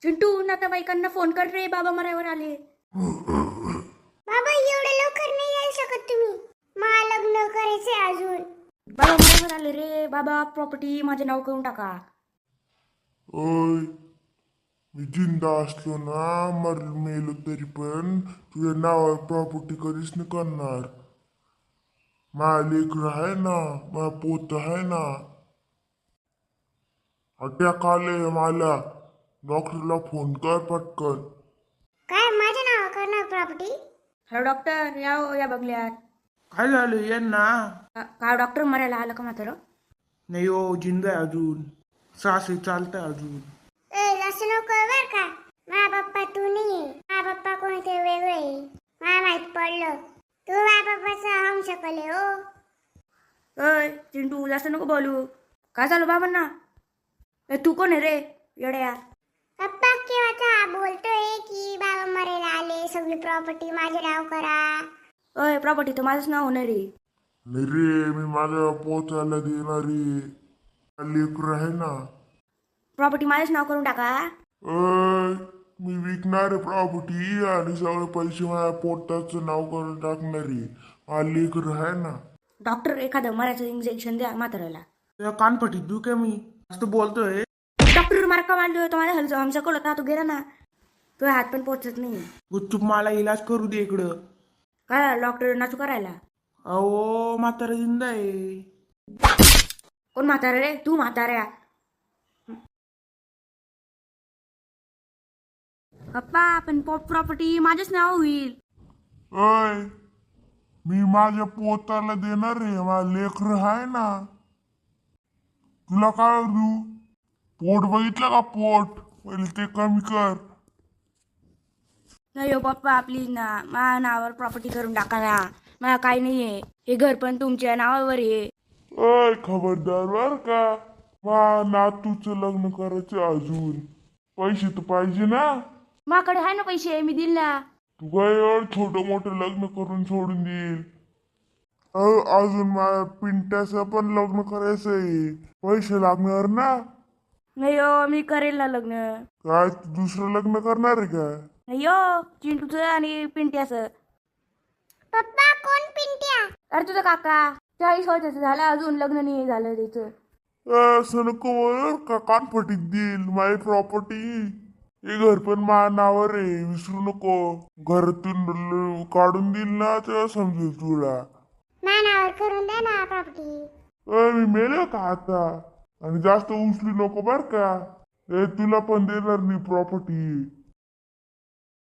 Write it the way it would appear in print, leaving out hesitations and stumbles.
चिंटू नातेवाईकांना फोन कर रे, बाबा मरावर आले. बाबा एवढं लवकर नाही यायला शकत तुम्ही. मला लग्न करायचंय अजून. बाबा मरावर आले रे. बाबा प्रॉपर्टी माझे नाव करून टाका. ओय, मी जिंदा असलो ना मेलो तरी पण तुझ्या नावावर प्रॉपर्टी कधीच नाही करणार. माझा लेकर आहे ना, माझा पोत आहे ना. अटॅक आले मला. डॉक्टरला फोन कर पटकन. काय माझ्या नावावर करणार प्रॉपर्टी? हॅलो डॉक्टर, या बघल्यात. काय झालं यांना? का डॉक्टर मरायला आलं का म्हातारं? नाही हो, जिंदा आहे अजून. सासरी चालतंय अजून. असं नको बर का. माझा पप्पा तू नाहीये. माझा पप्पा कोणते वेगळे आहे. मला माहित पडलं. तू माझ्या पप्पाचा हम शकल आहे हो. अय चिंटू, जास्त नको बोलू. काय झालं बाबांना? तू कोण आहे रे येड्या? पप्पा केव्हाचा बोलतोय की बाबा मरायला आले, सगळी प्रॉपर्टी माझे नाव करा. अय प्रॉपर्टी तर माझंच नाव होणार रे. नाही रे, मी माझ्या पोचायला देणारी लेकर आहे ना. प्रॉपर्टी माझंच नाव करून टाका. अय, मी विकणार प्रॉपर्टी आणि सगळे पैसे माझ्या पोटाचं नाव करून टाकणारी माझा लेकर आहे ना. डॉक्टर, एखादं मरायचं इंजेक्शन द्या म्हाताऱ्याला. तुझ्या कानपट्टी देऊ का मी? जास्त बोलतोय. डॉक्टर मार का मारलो? तो माझ्या आमचा कळ होता, तू गेला ना. तो हात पण पोचत नाही. गुपचूप मला इलाज करू दे इकडं. काय डॉक्टर नाचू करायला? अहो म्हातारा जिंदा आहे. कोण म्हातारा रे? तू म्हाताऱ्या. पप्पा पण प्रॉपर्टी माझ्याच नाव होईल. अय, मी माझ्या पोताला देणार रे, माझा लेकर आहे ना. तुला काय देऊ? पोट बघितलं का? पोट पहिले ते कमी कर. नाही हो पप्पा, प्लीज ना, माझ्या नावावर प्रॉपर्टी करून टाका ना. मला काही नाहीये. हे घर पण तुमच्या नावावर आहे. अय, खबरदार बर का. नातूचं लग्न करायचं अजून. पैसे तर पाहिजे ना. माझ्याकडे आहे ना पैसे, मी दिल ना. तू काय छोटं मोठं लग्न करून सोडून देईल. अजून माझ्या पिंट्याचं पण लग्न करायचंय. पैसे लागणार ना. नाही हो, मी करेल ना लग्न. काय तू दुसरं लग्न करणार आहे काय? नाही हो, चिंटूचं आणि पिंट्याचं. पप्पा कोण पिंट्या? अरे तुझा काका 40 वर्षाचं झालं, अजून लग्न नाही झालं त्याचं. असं नको बोल का, कानफटीत देईल माझी प्रॉपर्टी. हे घर पण माझ्या नावावर आहे, विसरू नको. घरातून काढून देईल ना तेव्हा समजेल तुला. माझ्या नावावर करून द्या ना प्रॉपर्टी. मी मेलो का आता? आणि जास्त उचलू नको बर का. तुला पण देणार नाही प्रॉपर्टी.